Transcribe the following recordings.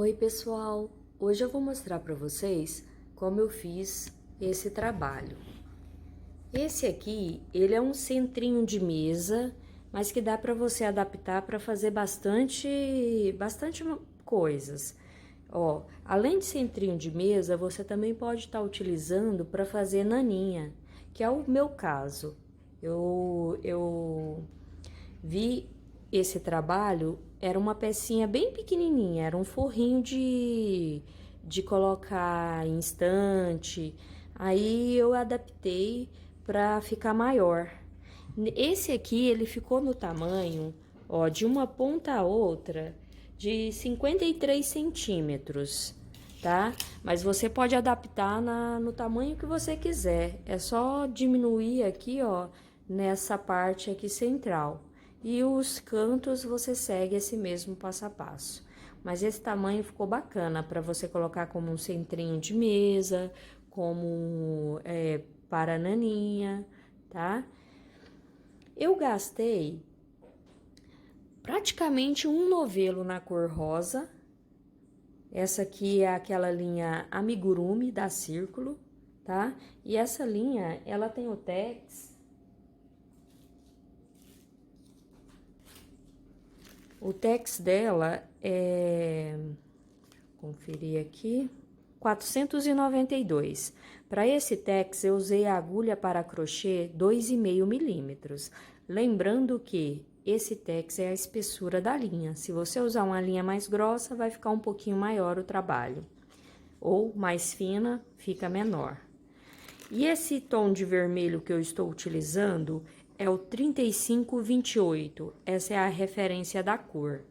Oi pessoal, hoje eu vou mostrar para vocês como eu fiz esse trabalho. Esse aqui, ele é um centrinho de mesa, mas que dá para você adaptar para fazer bastante coisas. Ó, além de centrinho de mesa, você também pode estar utilizando para fazer naninha, que é o meu caso. Eu vi esse trabalho, era uma pecinha bem pequenininha, era um forrinho de colocar em estante. Aí eu adaptei para ficar maior. Esse aqui, ele ficou no tamanho, ó, de uma ponta a outra, de 53 centímetros, tá? Mas você pode adaptar no tamanho que você quiser. É só diminuir aqui, ó, nessa parte aqui central. E os cantos você segue esse mesmo passo a passo. Mas esse tamanho ficou bacana para você colocar como um centrinho de mesa, como para naninha, tá? Eu gastei praticamente um novelo na cor rosa. Essa aqui é aquela linha Amigurumi da Círculo, tá? E essa linha, ela tem o tex. O tex dela é, conferir aqui, 492. Para esse tex, eu usei a agulha para crochê 2,5 milímetros. Lembrando que esse tex é a espessura da linha. Se você usar uma linha mais grossa, vai ficar um pouquinho maior o trabalho. Ou mais fina, fica menor. E esse tom de vermelho que eu estou utilizando é o 3528. Essa é a referência da cor.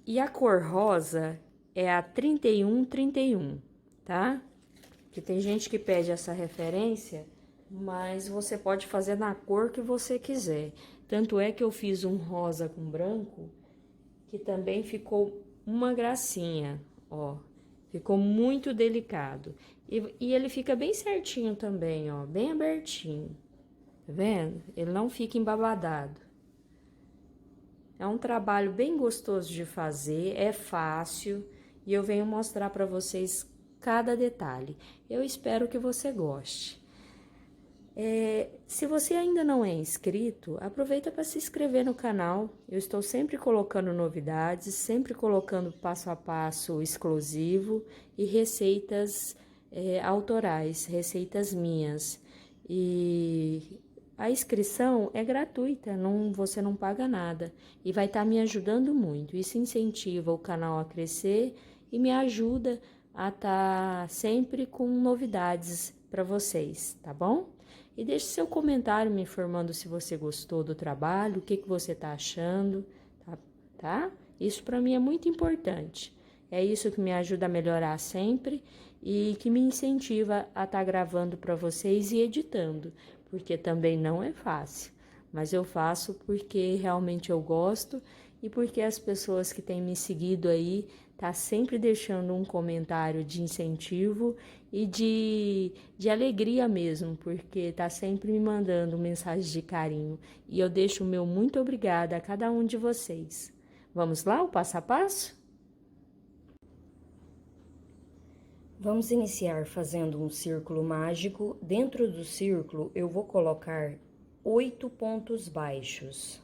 E a cor rosa é a 3131, tá? Que tem gente que pede essa referência, mas você pode fazer na cor que você quiser. Tanto é que eu fiz um rosa com branco, que também ficou uma gracinha, ó. Ficou muito delicado. E ele fica bem certinho também, ó, bem abertinho. Tá vendo? Ele não fica embabadado. É um trabalho bem gostoso de fazer, é fácil e eu venho mostrar para vocês cada detalhe. Eu espero que você goste. Se você ainda não é inscrito, aproveita para se inscrever no canal. Eu estou sempre colocando novidades, sempre colocando passo a passo exclusivo e receitas autorais, receitas minhas. E a inscrição é gratuita, você não paga nada e vai estar me ajudando muito. Isso incentiva o canal a crescer e me ajuda a estar sempre com novidades para vocês, tá bom? E deixe seu comentário me informando se você gostou do trabalho, o que você está achando, tá? Isso para mim é muito importante. É isso que me ajuda a melhorar sempre e que me incentiva a estar gravando para vocês e editando, porque também não é fácil. Mas eu faço porque realmente eu gosto e porque as pessoas que têm me seguido aí tá sempre deixando um comentário de incentivo e de alegria mesmo, porque tá sempre me mandando mensagens de carinho. E eu deixo o meu muito obrigada a cada um de vocês. Vamos lá, o passo a passo? Vamos iniciar fazendo um círculo mágico. Dentro do círculo, eu vou colocar 8 pontos baixos.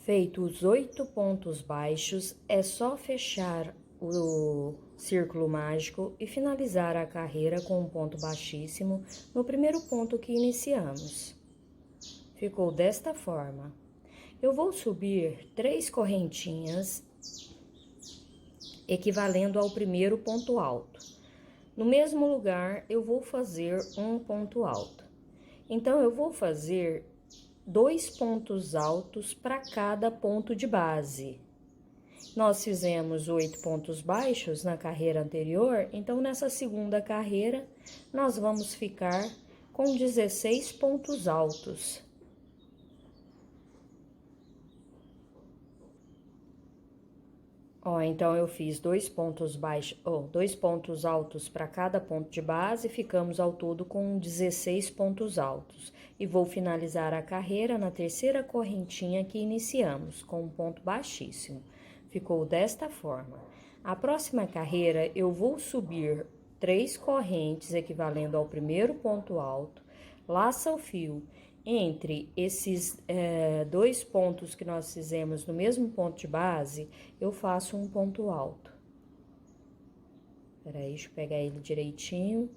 Feitos os 8 pontos baixos, é só fechar o círculo mágico e finalizar a carreira com um ponto baixíssimo no primeiro ponto que iniciamos. Ficou desta forma. Eu vou subir 3 correntinhas, equivalendo ao primeiro ponto alto. No mesmo lugar, eu vou fazer um ponto alto. Então, eu vou fazer 2 pontos altos para cada ponto de base. Nós fizemos 8 pontos baixos na carreira anterior, então nessa segunda carreira nós vamos ficar com 16 pontos altos. Ó, então eu fiz 2 pontos baixos, 2 pontos altos para cada ponto de base, ficamos ao todo com 16 pontos altos. e vou finalizar a carreira na terceira correntinha que iniciamos, com um ponto baixíssimo. Ficou desta forma. A próxima carreira, eu vou subir 3 correntes, equivalendo ao primeiro ponto alto, laça o fio entre esses 2 pontos que nós fizemos no mesmo ponto de base, eu faço um ponto alto. Peraí, deixa eu pegar ele direitinho.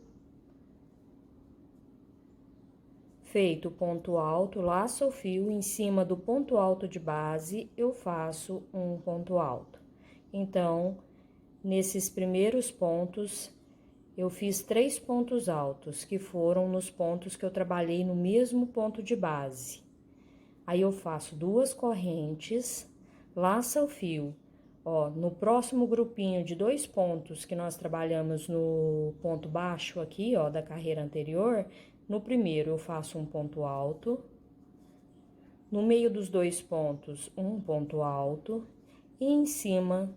Feito o ponto alto, laço o fio, em cima do ponto alto de base, eu faço um ponto alto. Então, nesses primeiros pontos, eu fiz 3 pontos altos, que foram nos pontos que eu trabalhei no mesmo ponto de base. Aí, eu faço 2 correntes, laça o fio. Ó, no próximo grupinho de 2 pontos que nós trabalhamos no ponto baixo aqui, ó, da carreira anterior, no primeiro eu faço um ponto alto, no meio dos 2 pontos, um ponto alto, e em cima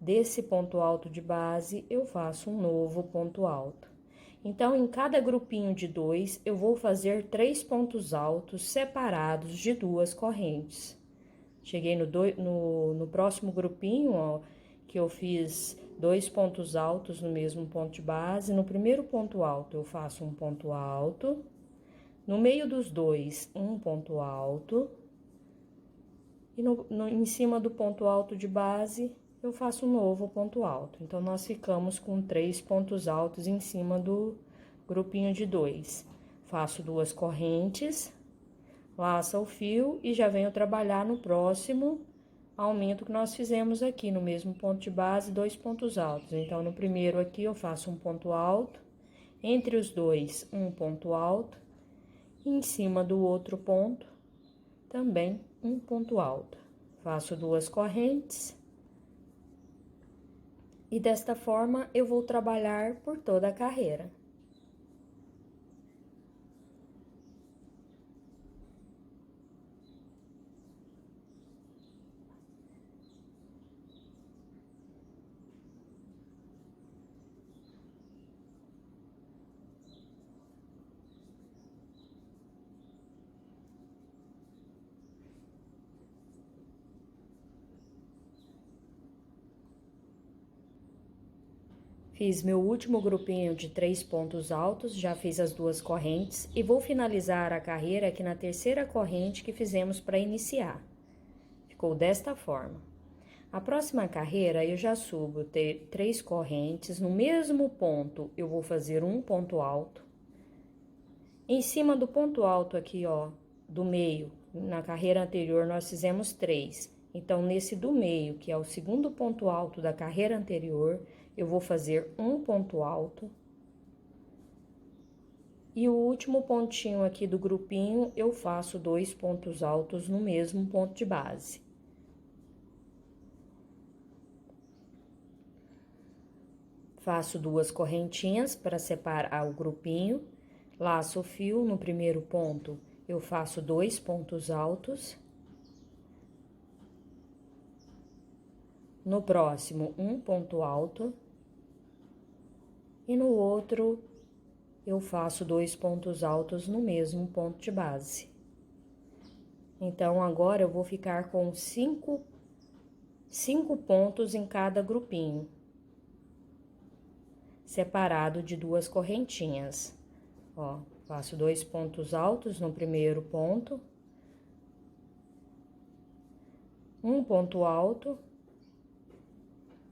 desse ponto alto de base, eu faço um novo ponto alto. Então, em cada grupinho de 2, eu vou fazer 3 pontos altos separados de 2 correntes. Cheguei no próximo grupinho, ó, que eu fiz 2 pontos altos no mesmo ponto de base. No primeiro ponto alto, eu faço um ponto alto. No meio dos 2, um ponto alto. E em cima do ponto alto de base, eu faço um novo ponto alto. Então, nós ficamos com 3 pontos altos em cima do grupinho de 2. Faço 2 correntes, laça o fio e já venho trabalhar no próximo aumento que nós fizemos aqui, no mesmo ponto de base, 2 pontos altos. Então, no primeiro aqui, eu faço um ponto alto, entre os 2, um ponto alto, e em cima do outro ponto, também um ponto alto. Faço 2 correntes, e desta forma, eu vou trabalhar por toda a carreira. Fiz meu último grupinho de 3 pontos altos, já fiz as 2 correntes e vou finalizar a carreira aqui na terceira corrente que fizemos para iniciar. Ficou desta forma. A próxima carreira eu já subo 3 correntes, no mesmo ponto eu vou fazer um ponto alto. Em cima do ponto alto aqui, ó, do meio, na carreira anterior nós fizemos 3. Então, nesse do meio, que é o segundo ponto alto da carreira anterior, eu vou fazer um ponto alto. E o último pontinho aqui do grupinho, eu faço 2 pontos altos no mesmo ponto de base. Faço 2 correntinhas para separar o grupinho, laço o fio no primeiro ponto, eu faço 2 pontos altos. No próximo, um ponto alto. E no outro, eu faço 2 pontos altos no mesmo ponto de base. Então, agora eu vou ficar com 5 pontos em cada grupinho, separado de 2 correntinhas. Ó, faço 2 pontos altos no primeiro ponto, um ponto alto,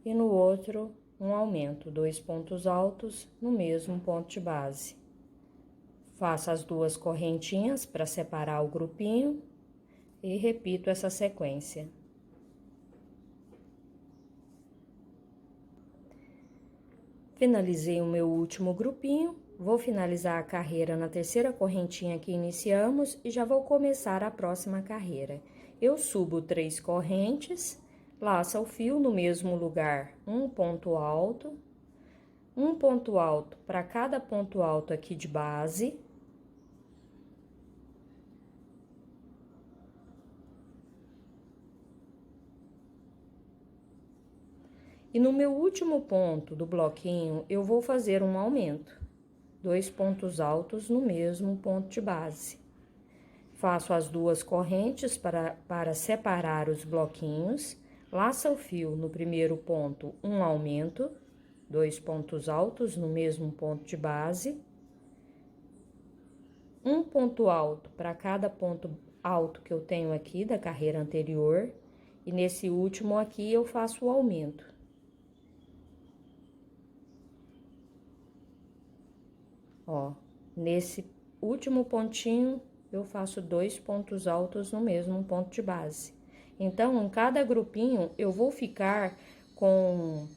e no outro, um aumento, 2 pontos altos no mesmo ponto de base. Faço as 2 correntinhas para separar o grupinho e repito essa sequência. Finalizei o meu último grupinho, vou finalizar a carreira na terceira correntinha que iniciamos e já vou começar a próxima carreira. Eu subo 3 correntes, laça o fio no mesmo lugar, um ponto alto para cada ponto alto aqui de base. E no meu último ponto do bloquinho, eu vou fazer um aumento, 2 pontos altos no mesmo ponto de base. Faço as duas correntes para separar os bloquinhos. Laça o fio no primeiro ponto, um aumento, 2 pontos altos no mesmo ponto de base. Um ponto alto para cada ponto alto que eu tenho aqui da carreira anterior. E nesse último aqui eu faço o aumento. Ó, nesse último pontinho, eu faço 2 pontos altos no mesmo ponto de base. Então, em cada grupinho, eu vou ficar com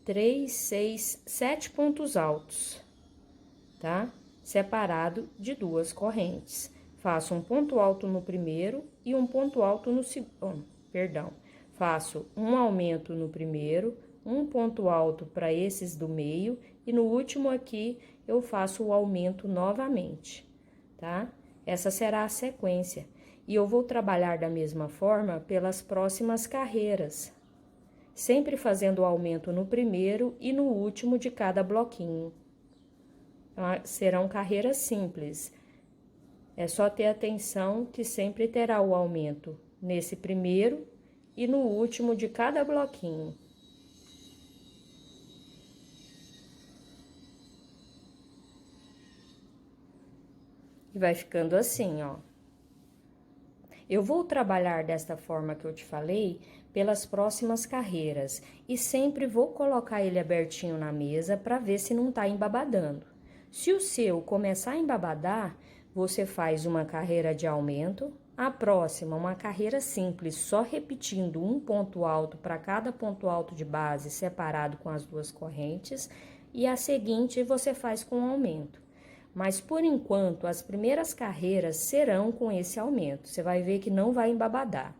3, 6, 7 pontos altos, tá? Separado de duas correntes. Faço um ponto alto no primeiro e um ponto alto no segundo, Faço um aumento no primeiro, um ponto alto para esses do meio e no último aqui eu faço o aumento novamente, tá? Essa será a sequência. E eu vou trabalhar da mesma forma pelas próximas carreiras, sempre fazendo o aumento no primeiro e no último de cada bloquinho. Serão carreiras simples. É só ter atenção que sempre terá o aumento nesse primeiro e no último de cada bloquinho. E vai ficando assim, ó. Eu vou trabalhar desta forma que eu te falei pelas próximas carreiras e sempre vou colocar ele abertinho na mesa para ver se não tá embabadando. Se o seu começar a embabadar, você faz uma carreira de aumento, a próxima uma carreira simples, só repetindo um ponto alto para cada ponto alto de base separado com as duas correntes, e a seguinte você faz com aumento. Mas, por enquanto, as primeiras carreiras serão com esse aumento. Você vai ver que não vai embabadar.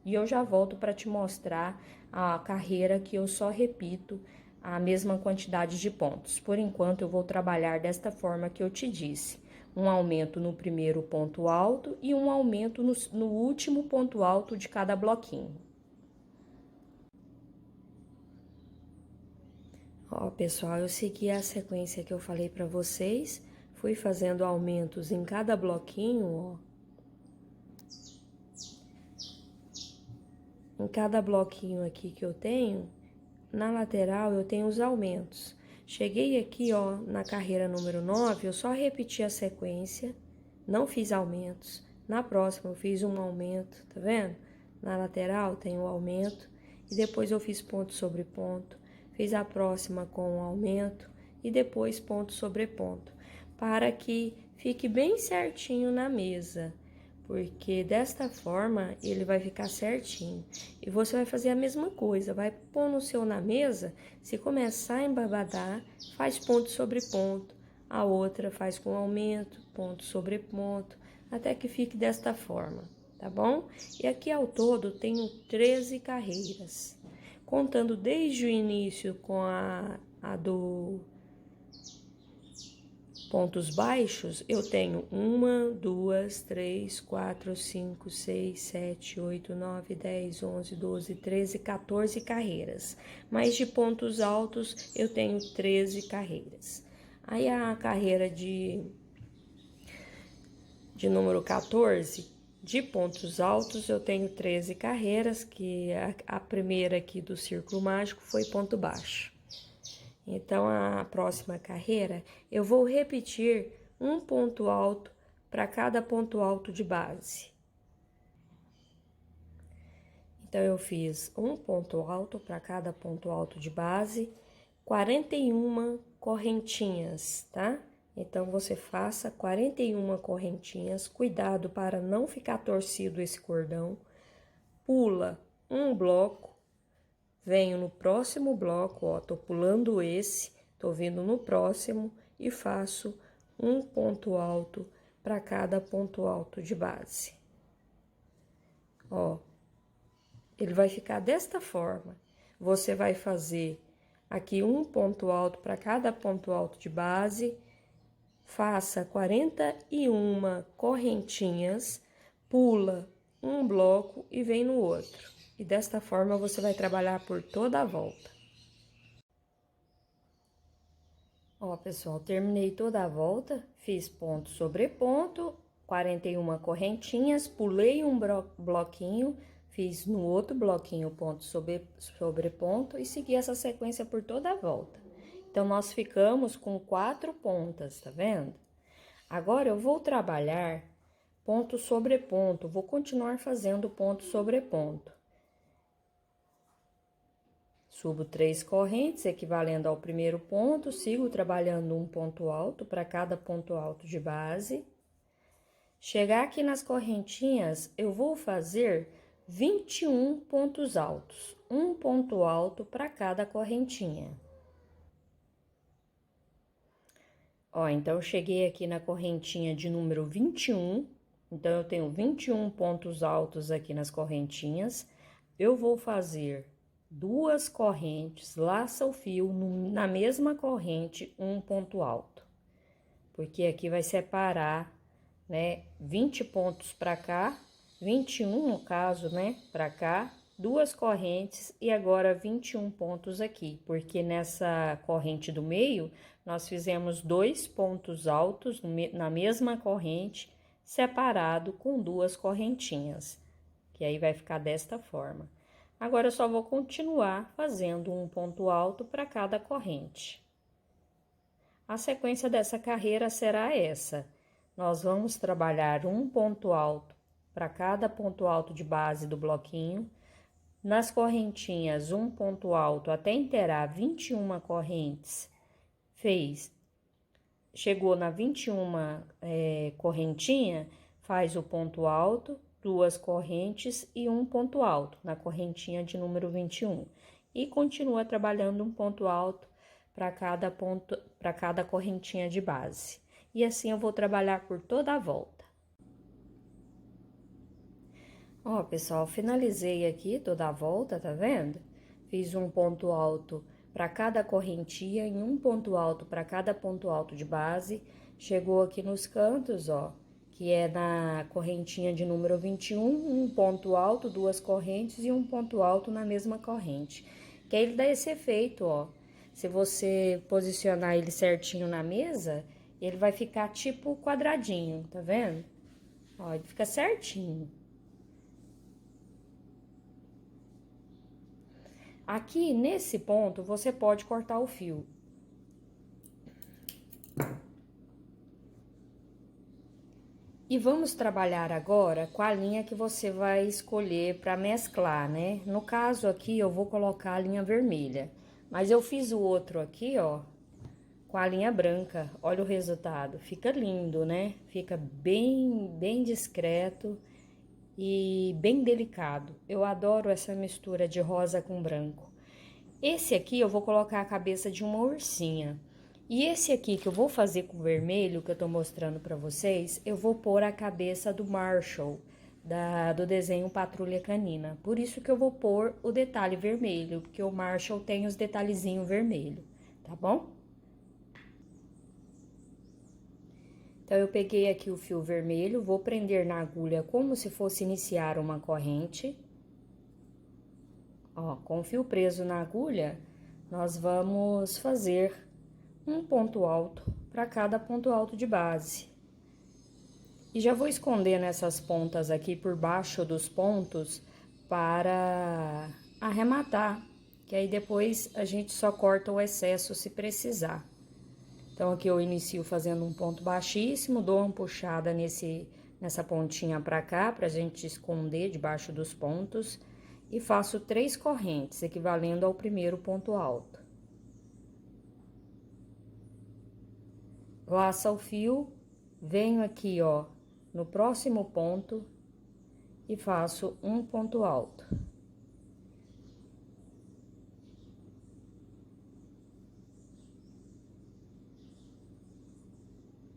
E eu já volto para te mostrar a carreira que eu só repito a mesma quantidade de pontos. Por enquanto, eu vou trabalhar desta forma que eu te disse. Um aumento no primeiro ponto alto e um aumento no último ponto alto de cada bloquinho. Ó, pessoal, eu segui a sequência que eu falei para vocês. Fui fazendo aumentos em cada bloquinho, ó. Em cada bloquinho aqui que eu tenho, na lateral eu tenho os aumentos. Cheguei aqui, ó, na carreira número 9, eu só repeti a sequência, não fiz aumentos. Na próxima eu fiz um aumento, tá vendo? Na lateral tem o aumento e depois eu fiz ponto sobre ponto. Fiz a próxima com um aumento e depois ponto sobre ponto, para que fique bem certinho na mesa, porque desta forma ele vai ficar certinho. E você vai fazer a mesma coisa, vai pôr no seu na mesa, se começar a embabadar, faz ponto sobre ponto, a outra faz com aumento, ponto sobre ponto, até que fique desta forma, tá bom? E aqui ao todo tenho 13 carreiras, contando desde o início com a do pontos baixos, eu tenho 1, 2, 3, 4, 5, 6, 7, 8, 9, 10, 11, 12, 13, 14 carreiras. Mas de pontos altos, eu tenho 13 carreiras. Aí a carreira de número 14, de pontos altos, eu tenho 13 carreiras, que a primeira aqui do círculo mágico foi ponto baixo. Então, a próxima carreira, eu vou repetir um ponto alto para cada ponto alto de base. Então, eu fiz um ponto alto para cada ponto alto de base, 41 correntinhas, tá? Então, você faça 41 correntinhas, cuidado para não ficar torcido esse cordão. Pula um bloco. Venho no próximo bloco, ó, tô pulando esse, tô vindo no próximo e faço um ponto alto para cada ponto alto de base. Ó, ele vai ficar desta forma. Você vai fazer aqui um ponto alto para cada ponto alto de base, faça 41 correntinhas, pula um bloco e vem no outro. E desta forma você vai trabalhar por toda a volta. Ó, pessoal, terminei toda a volta, fiz ponto sobre ponto 41 correntinhas, pulei um bloquinho, fiz no outro bloquinho ponto sobre ponto e segui essa sequência por toda a volta. Então, nós ficamos com 4 pontas, tá vendo? Agora, eu vou trabalhar ponto sobre ponto, vou continuar fazendo ponto sobre ponto. Subo 3 correntes, equivalendo ao primeiro ponto, sigo trabalhando um ponto alto para cada ponto alto de base. Chegar aqui nas correntinhas, eu vou fazer 21 pontos altos, um ponto alto para cada correntinha. Ó, então, eu cheguei aqui na correntinha de número 21, então, eu tenho 21 pontos altos aqui nas correntinhas. Eu vou fazer 2 correntes, laça o fio na mesma corrente, um ponto alto. Porque aqui vai separar, né, 20 pontos para cá, 21 no caso, né, para cá, 2 correntes e agora 21 pontos aqui, porque nessa corrente do meio, nós fizemos 2 pontos altos na mesma corrente, separado com 2 correntinhas, que aí vai ficar desta forma. Agora, eu só vou continuar fazendo um ponto alto para cada corrente. A sequência dessa carreira será essa. Nós vamos trabalhar um ponto alto para cada ponto alto de base do bloquinho. Nas correntinhas, um ponto alto até inteirar 21 correntes. Chegou na 21 correntinha, faz o ponto alto, 2 correntes e um ponto alto na correntinha de número 21. E continua trabalhando um ponto alto para cada correntinha de base. E assim eu vou trabalhar por toda a volta. Ó, pessoal, finalizei aqui toda a volta, tá vendo? Fiz um ponto alto para cada correntinha e um ponto alto para cada ponto alto de base. Chegou aqui nos cantos, ó, que é na correntinha de número 21, um ponto alto, 2 correntes e um ponto alto na mesma corrente. Que aí ele dá esse efeito, ó. Se você posicionar ele certinho na mesa, ele vai ficar tipo quadradinho, tá vendo? Ó, ele fica certinho. Aqui, nesse ponto, você pode cortar o fio. E vamos trabalhar agora com a linha que você vai escolher para mesclar, né? No caso aqui, eu vou colocar a linha vermelha. Mas eu fiz o outro aqui, ó, com a linha branca. Olha o resultado. Fica lindo, né? Fica bem discreto e bem delicado. Eu adoro essa mistura de rosa com branco. Esse aqui eu vou colocar a cabeça de uma ursinha. E esse aqui que eu vou fazer com vermelho, que eu tô mostrando pra vocês, eu vou pôr a cabeça do Marshall, do desenho Patrulha Canina. Por isso que eu vou pôr o detalhe vermelho, porque o Marshall tem os detalhezinhos vermelho, tá bom? Então, eu peguei aqui o fio vermelho, vou prender na agulha como se fosse iniciar uma corrente. Ó, com o fio preso na agulha, nós vamos fazer um ponto alto para cada ponto alto de base. E já vou escondendo essas pontas aqui por baixo dos pontos para arrematar, que aí depois a gente só corta o excesso se precisar. Então, aqui eu inicio fazendo um ponto baixíssimo, dou uma puxada nessa pontinha pra cá, pra gente esconder debaixo dos pontos, e faço 3 correntes, equivalendo ao primeiro ponto alto. Laça o fio, venho aqui, ó, no próximo ponto e faço um ponto alto.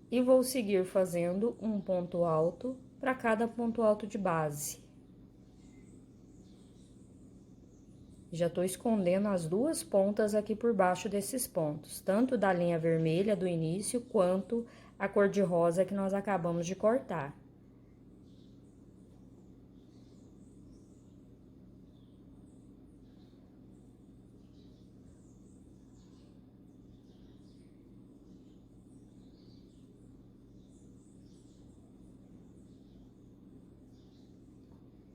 E vou seguir fazendo um ponto alto para cada ponto alto de base. Já tô escondendo as 2 pontas aqui por baixo desses pontos, tanto da linha vermelha do início, quanto a cor de rosa que nós acabamos de cortar.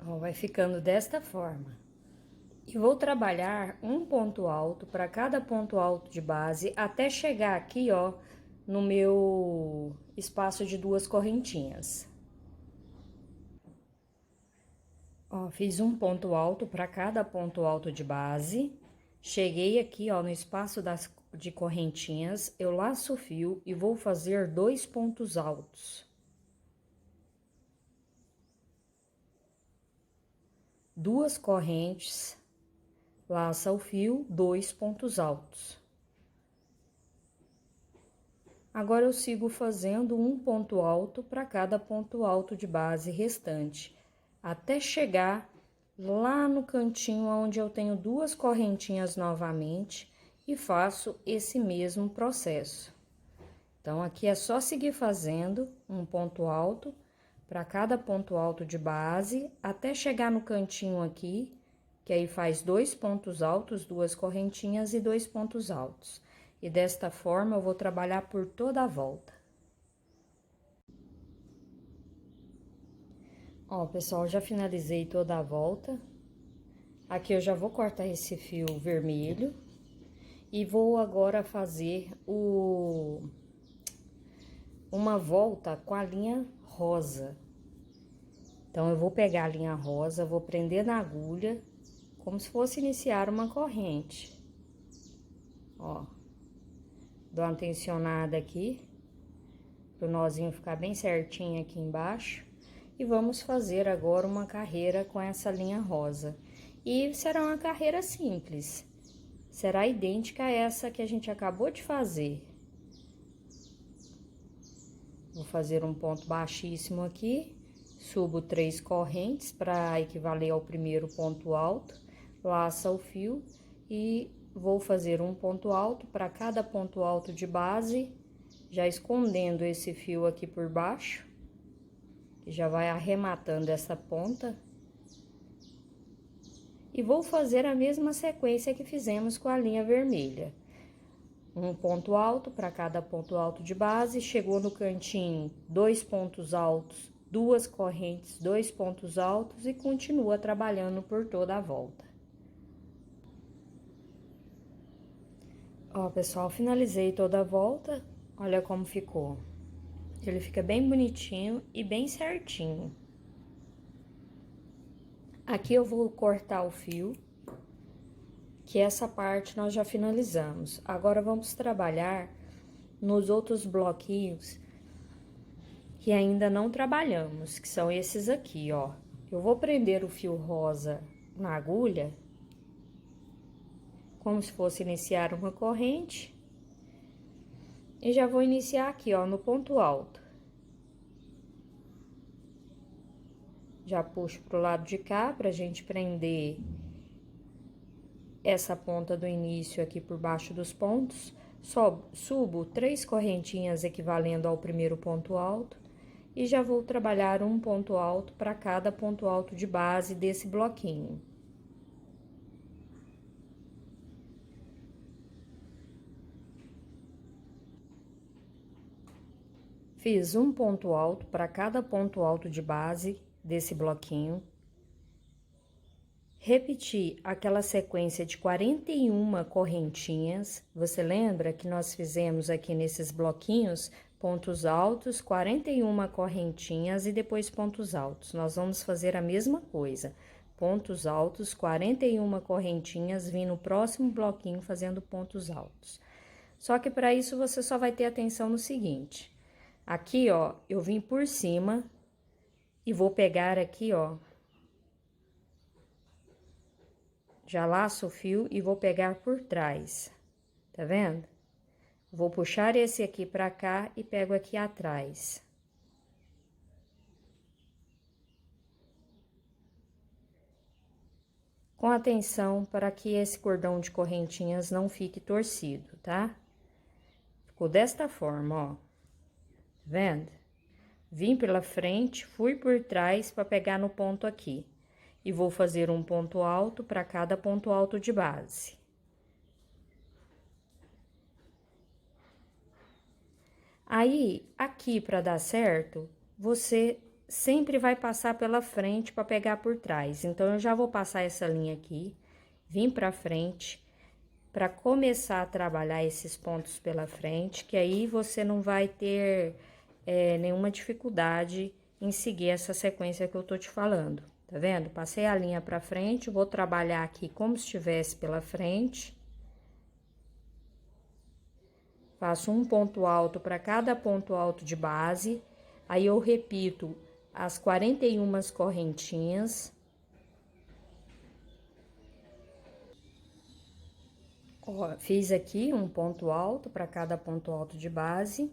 Ó, vai ficando desta forma. E vou trabalhar um ponto alto para cada ponto alto de base até chegar aqui, ó, no meu espaço de 2 correntinhas. Ó, fiz um ponto alto para cada ponto alto de base. Cheguei aqui, ó, no espaço de correntinhas, eu laço o fio e vou fazer 2 pontos altos. 2 correntes, laça o fio, 2 pontos altos. Agora, eu sigo fazendo um ponto alto para cada ponto alto de base restante, até chegar lá no cantinho onde eu tenho 2 correntinhas novamente e faço esse mesmo processo. Então, aqui é só seguir fazendo um ponto alto para cada ponto alto de base, até chegar no cantinho aqui, que aí faz 2 pontos altos, 2 correntinhas e 2 pontos altos. E desta forma, eu vou trabalhar por toda a volta. Ó, pessoal, já finalizei toda a volta. Aqui eu já vou cortar esse fio vermelho. E vou agora fazer uma volta com a linha rosa. Então, eu vou pegar a linha rosa, vou prender na agulha, como se fosse iniciar uma corrente. Ó, dou uma tensionada aqui, pro nozinho ficar bem certinho aqui embaixo. E vamos fazer agora uma carreira com essa linha rosa. E será uma carreira simples, será idêntica a essa que a gente acabou de fazer. Vou fazer um ponto baixíssimo aqui, subo 3 correntes para equivaler ao primeiro ponto alto, laça o fio e vou fazer um ponto alto para cada ponto alto de base, já escondendo esse fio aqui por baixo, que já vai arrematando essa ponta. E vou fazer a mesma sequência que fizemos com a linha vermelha. Um ponto alto para cada ponto alto de base, chegou no cantinho, 2 pontos altos, 2 correntes, 2 pontos altos e continua trabalhando por toda a volta. Ó, pessoal, finalizei toda a volta, olha como ficou. Ele fica bem bonitinho e bem certinho. Aqui eu vou cortar o fio, que essa parte nós já finalizamos. Agora, vamos trabalhar nos outros bloquinhos que ainda não trabalhamos, que são esses aqui, ó. Eu vou prender o fio rosa na agulha, como se fosse iniciar uma corrente. E já vou iniciar aqui, ó, no ponto alto. Já puxo pro lado de cá, pra gente prender essa ponta do início aqui por baixo dos pontos. Subo 3 correntinhas equivalendo ao primeiro ponto alto. E já vou trabalhar um ponto alto para cada ponto alto de base desse bloquinho. Fiz um ponto alto para cada ponto alto de base desse bloquinho. Repeti aquela sequência de 41 correntinhas. Você lembra que nós fizemos aqui nesses bloquinhos pontos altos, 41 correntinhas e depois pontos altos. Nós vamos fazer a mesma coisa. Pontos altos, 41 correntinhas, vim no próximo bloquinho fazendo pontos altos. Só que para isso você só vai ter atenção no seguinte. Aqui, ó, eu vim por cima e vou pegar aqui, ó. Já laço o fio e vou pegar por trás. Tá vendo? Vou puxar esse aqui pra cá e pego aqui atrás. Com atenção para que esse cordão de correntinhas não fique torcido, tá? Ficou desta forma, ó. Tá vendo? Vim pela frente, fui por trás para pegar no ponto aqui. E vou fazer um ponto alto para cada ponto alto de base. Aí, aqui, para dar certo, você sempre vai passar pela frente para pegar por trás. Então, eu já vou passar essa linha aqui, vim pra frente, para começar a trabalhar esses pontos pela frente, que aí você não vai ter nenhuma dificuldade em seguir essa sequência que eu tô te falando, tá vendo? Passei a linha pra frente, vou trabalhar aqui como se estivesse pela frente. Faço um ponto alto para cada ponto alto de base, aí eu repito as 41 correntinhas. Ó, fiz aqui um ponto alto para cada ponto alto de base,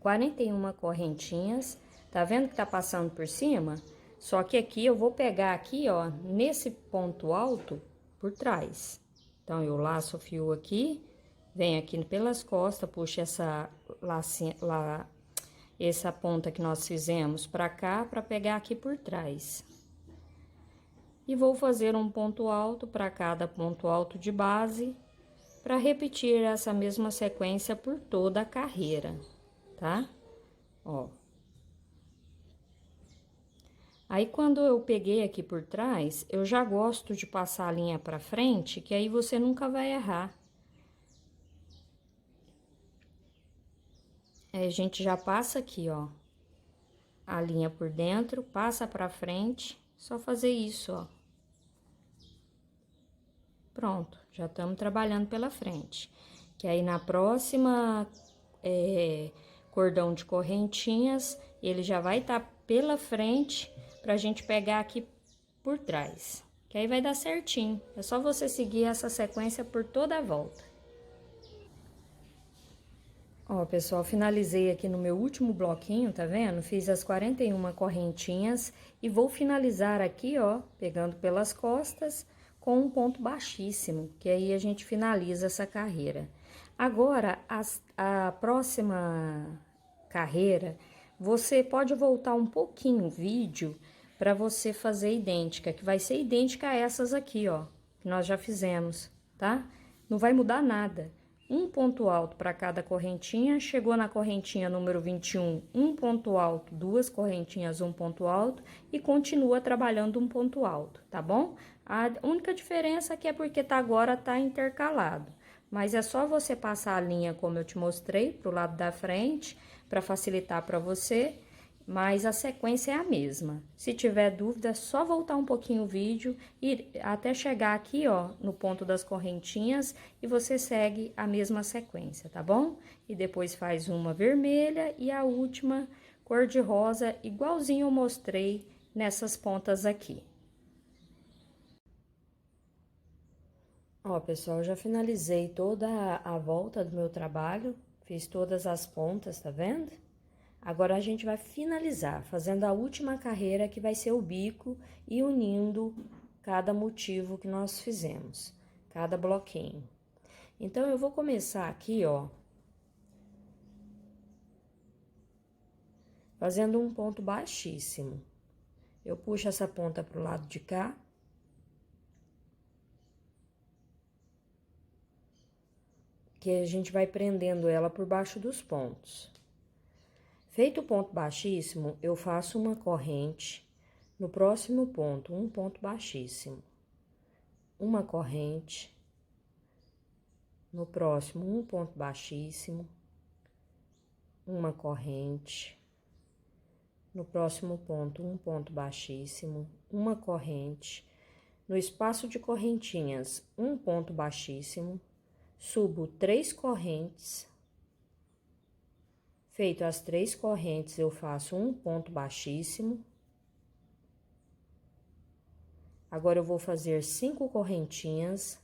41 correntinhas, tá vendo que tá passando por cima? Só que aqui eu vou pegar aqui, ó, nesse ponto alto por trás. Então, eu laço o fio aqui, venho aqui pelas costas, puxo essa essa ponta que nós fizemos pra cá, pra pegar aqui por trás. E vou fazer um ponto alto para cada ponto alto de base, para repetir essa mesma sequência por toda a carreira, tá? Ó. Aí, quando eu peguei aqui por trás, eu já gosto de passar a linha pra frente, que aí você nunca vai errar. Aí, a gente já passa aqui, ó, a linha por dentro, passa pra frente, só fazer isso, ó. Pronto, já estamos trabalhando pela frente. Que aí, na próxima cordão de correntinhas, ele já vai estar pela frente pra gente pegar aqui por trás. Que aí vai dar certinho. É só você seguir essa sequência por toda a volta. Ó, pessoal, finalizei aqui no meu último bloquinho, tá vendo? Fiz as 41 correntinhas e vou finalizar aqui, ó, pegando pelas costas com um ponto baixíssimo, que aí a gente finaliza essa carreira. Agora, a próxima carreira, você pode voltar um pouquinho o vídeo para você fazer idêntica, que vai ser idêntica a essas aqui, ó, que nós já fizemos, tá? Não vai mudar nada. Um ponto alto para cada correntinha, chegou na correntinha número 21, um ponto alto, duas correntinhas, um ponto alto, e continua trabalhando um ponto alto, tá bom? A única diferença aqui é porque agora tá intercalado, mas é só você passar a linha como eu te mostrei, pro lado da frente, para facilitar para você, mas a sequência é a mesma. Se tiver dúvida, é só voltar um pouquinho o vídeo e até chegar aqui, ó, no ponto das correntinhas e você segue a mesma sequência, tá bom? E depois faz uma vermelha e a última cor de rosa, igualzinho eu mostrei nessas pontas aqui. Ó, pessoal, eu já finalizei toda a volta do meu trabalho, fiz todas as pontas, tá vendo? Agora, a gente vai finalizar, fazendo a última carreira, que vai ser o bico, e unindo cada motivo que nós fizemos, cada bloquinho. Então, eu vou começar aqui, ó, fazendo um ponto baixíssimo. Eu puxo essa ponta pro lado de cá. Que a gente vai prendendo ela por baixo dos pontos. Feito o ponto baixíssimo, eu faço uma corrente, no próximo ponto, um ponto baixíssimo, uma corrente, no próximo, um ponto baixíssimo, uma corrente, no próximo ponto, um ponto baixíssimo, uma corrente, no espaço de correntinhas, um ponto baixíssimo, subo 3 correntes. Feito as 3 correntes, eu faço um ponto baixíssimo. Agora, eu vou fazer 5 correntinhas.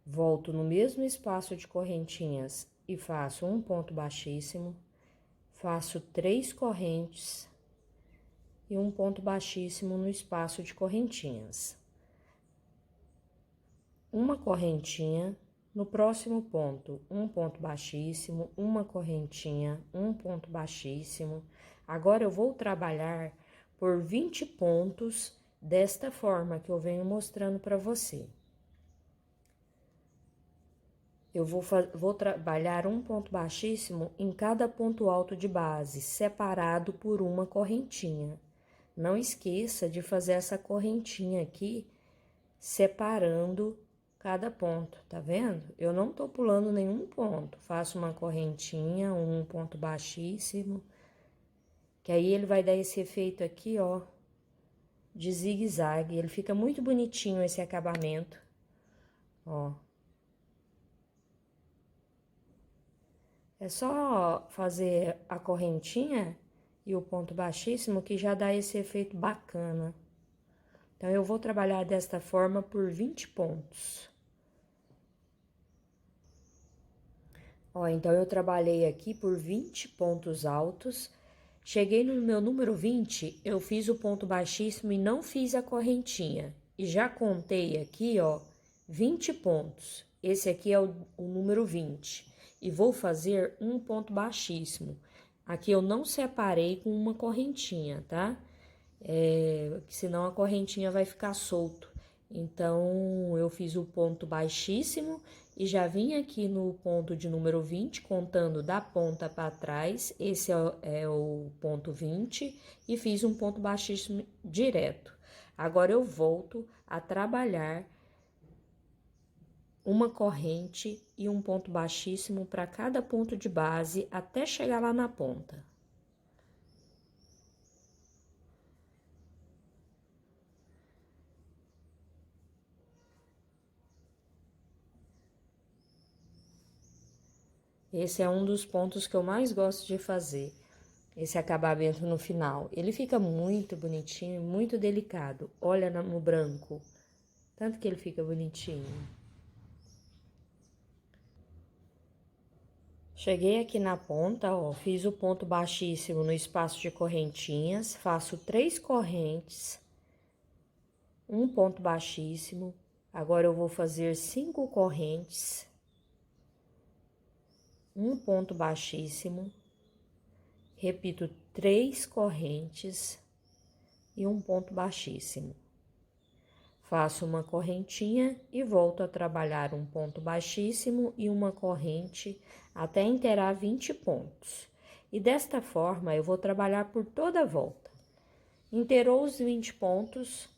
Volto no mesmo espaço de correntinhas e faço um ponto baixíssimo. Faço 3 correntes e um ponto baixíssimo no espaço de correntinhas. Uma correntinha. No próximo ponto, um ponto baixíssimo, uma correntinha, um ponto baixíssimo. Agora, eu vou trabalhar por 20 pontos desta forma que eu venho mostrando para você. eu vou trabalhar um ponto baixíssimo em cada ponto alto de base, separado por uma correntinha. Não esqueça de fazer essa correntinha aqui, separando cada ponto, tá vendo? Eu não tô pulando nenhum ponto, faço uma correntinha, um ponto baixíssimo, que aí ele vai dar esse efeito aqui, ó, de zigue-zague. Ele fica muito bonitinho esse acabamento, ó. É só fazer a correntinha e o ponto baixíssimo que já dá esse efeito bacana. Então, eu vou trabalhar desta forma por 20 pontos. Ó, então, eu trabalhei aqui por 20 pontos altos. Cheguei no meu número 20, eu fiz o ponto baixíssimo e não fiz a correntinha. E já contei aqui, ó, 20 pontos. Esse aqui é o número 20. E vou fazer um ponto baixíssimo. Aqui eu não separei com uma correntinha, tá? Senão a correntinha vai ficar solto. Então, eu fiz o ponto baixíssimo e já vim aqui no ponto de número 20, contando da ponta para trás, esse é o ponto 20, e fiz um ponto baixíssimo direto. Agora, eu volto a trabalhar uma corrente e um ponto baixíssimo para cada ponto de base até chegar lá na ponta. Esse é um dos pontos que eu mais gosto de fazer, esse acabamento no final. Ele fica muito bonitinho, muito delicado. Olha no branco, tanto que ele fica bonitinho. Cheguei aqui na ponta, ó, fiz o ponto baixíssimo no espaço de correntinhas, faço 3 correntes, um ponto baixíssimo. Agora eu vou fazer 5 correntes, um ponto baixíssimo, repito 3 correntes e um ponto baixíssimo. Faço uma correntinha e volto a trabalhar um ponto baixíssimo e uma corrente até inteirar 20 pontos. E desta forma, eu vou trabalhar por toda a volta. Inteirou os 20 pontos,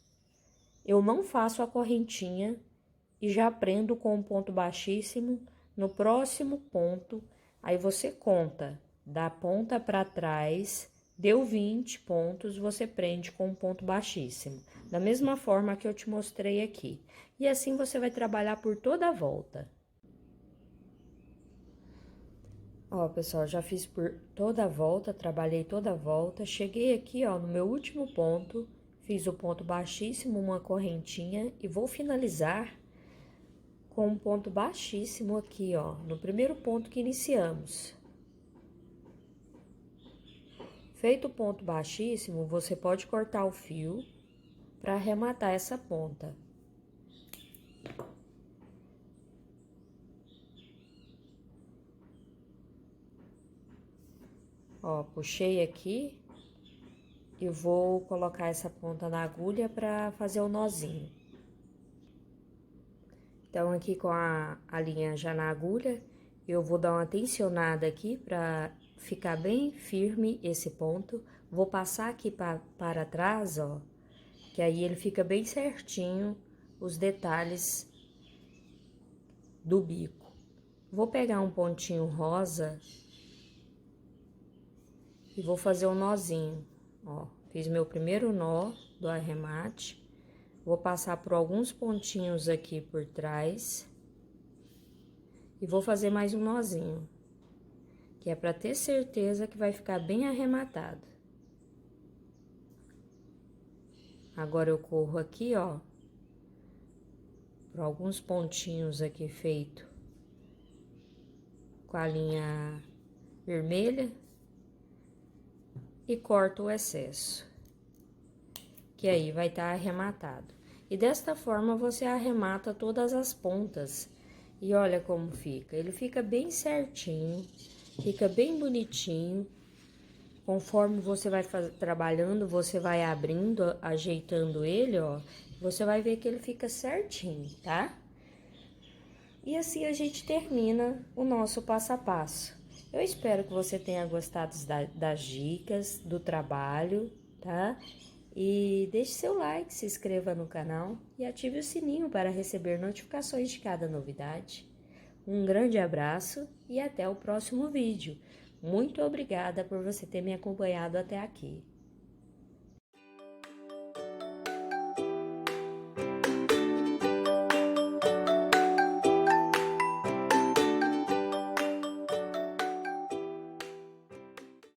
eu não faço a correntinha e já prendo com um ponto baixíssimo no próximo ponto. Aí você conta da ponta para trás, deu 20 pontos, você prende com um ponto baixíssimo. Da mesma forma que eu te mostrei aqui. E assim você vai trabalhar por toda a volta. Ó, pessoal, já fiz por toda a volta, trabalhei toda a volta. Cheguei aqui, ó, no meu último ponto, fiz o ponto baixíssimo, uma correntinha e vou finalizar com um ponto baixíssimo aqui, ó, no primeiro ponto que iniciamos. Feito o ponto baixíssimo, você pode cortar o fio para arrematar essa ponta. Ó, puxei aqui e vou colocar essa ponta na agulha para fazer o nozinho. Então, aqui com a linha já na agulha, eu vou dar uma tensionada aqui para ficar bem firme esse ponto. Vou passar aqui para trás, ó, que aí ele fica bem certinho os detalhes do bico. Vou pegar um pontinho rosa e vou fazer um nozinho, ó. Fiz meu primeiro nó do arremate. Vou passar por alguns pontinhos aqui por trás. E vou fazer mais um nozinho, que é para ter certeza que vai ficar bem arrematado. Agora, eu corro aqui, ó, por alguns pontinhos aqui feito com a linha vermelha e corto o excesso, que aí vai estar arrematado. E desta forma, você arremata todas as pontas. E olha como fica. Ele fica bem certinho, fica bem bonitinho. Conforme você vai trabalhando, você vai abrindo, ajeitando ele, ó. Você vai ver que ele fica certinho, tá? E assim a gente termina o nosso passo a passo. Eu espero que você tenha gostado das dicas, do trabalho, tá? E deixe seu like, se inscreva no canal e ative o sininho para receber notificações de cada novidade. Um grande abraço e até o próximo vídeo. Muito obrigada por você ter me acompanhado até aqui.